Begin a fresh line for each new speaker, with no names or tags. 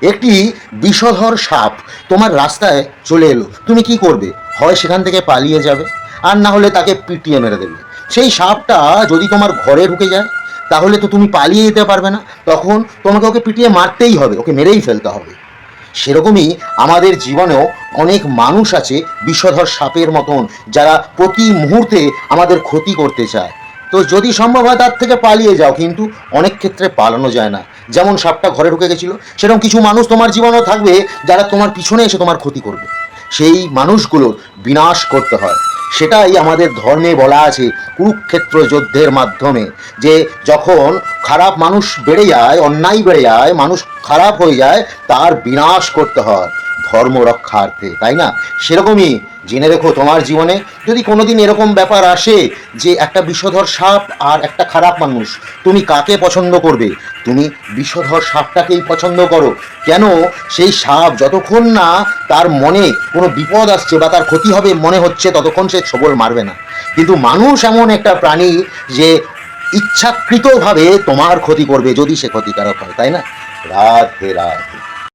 একটি বিষধর সাপ তোমার রাস্তায় চলে এলো, তুমি কি করবে? হয় সেখান থেকে পালিয়ে যাবে, আর না হলে তাকে পিটিয়ে মেরে দেবে। সেই সাপটা যদি তোমার ঘরে ঢুকে যায়, তাহলে তো তুমি পালিয়ে যেতে পারবে না, তখন তোমাকে ওকে পিটিয়ে মারতেই হবে, ওকে মেরেই ফেলতে হবে। সেরকমই আমাদের জীবনেও অনেক মানুষ আছে বিষধর সাপের মতন, যারা প্রতি মুহূর্তে আমাদের ক্ষতি করতে চায়। তো যদি সম্ভব হয় তার থেকে পালিয়ে যাও, কিন্তু অনেক ক্ষেত্রে পালানো যায় না। যেমন সাপটা ঘরে ঢুকে গেছিল, সেরকম কিছু মানুষ তোমার জীবনেও থাকবে যারা তোমার পিছনে এসে তোমার ক্ষতি করবে। সেই মানুষগুলোর বিনাশ করতে হয়। সেটাই আমাদের ধর্মে বলা আছে কুরুক্ষেত্র যুদ্ধের মাধ্যমে, যে যখন খারাপ মানুষ বেড়ে যায়, অন্যায় বেড়ে যায়, মানুষ খারাপ হয়ে যায়, তার বিনাশ করতে হয় ধর্ম রক্ষার্থে, তাই না? সেরকমই জেনে রেখো, তোমার জীবনে যদি কোনোদিন এরকম ব্যাপার আসে যে একটা বিষধর সাপ আর একটা খারাপ মানুষ, তুমি কাকে পছন্দ করবে? তুমি বিষধর সাপটাকেই পছন্দ করো। কেন? সেই সাপ যতক্ষণ না তার মনে কোনো বিপদ আসছে বা তার ক্ষতি হবে মনে হচ্ছে, ততক্ষণ সে ছোবল মারবে না। কিন্তু মানুষ এমন একটা প্রাণী যে ইচ্ছাকৃতভাবে তোমার ক্ষতি করবে যদি সে ক্ষতিকারক হয়, তাই না? রাধে রাধে।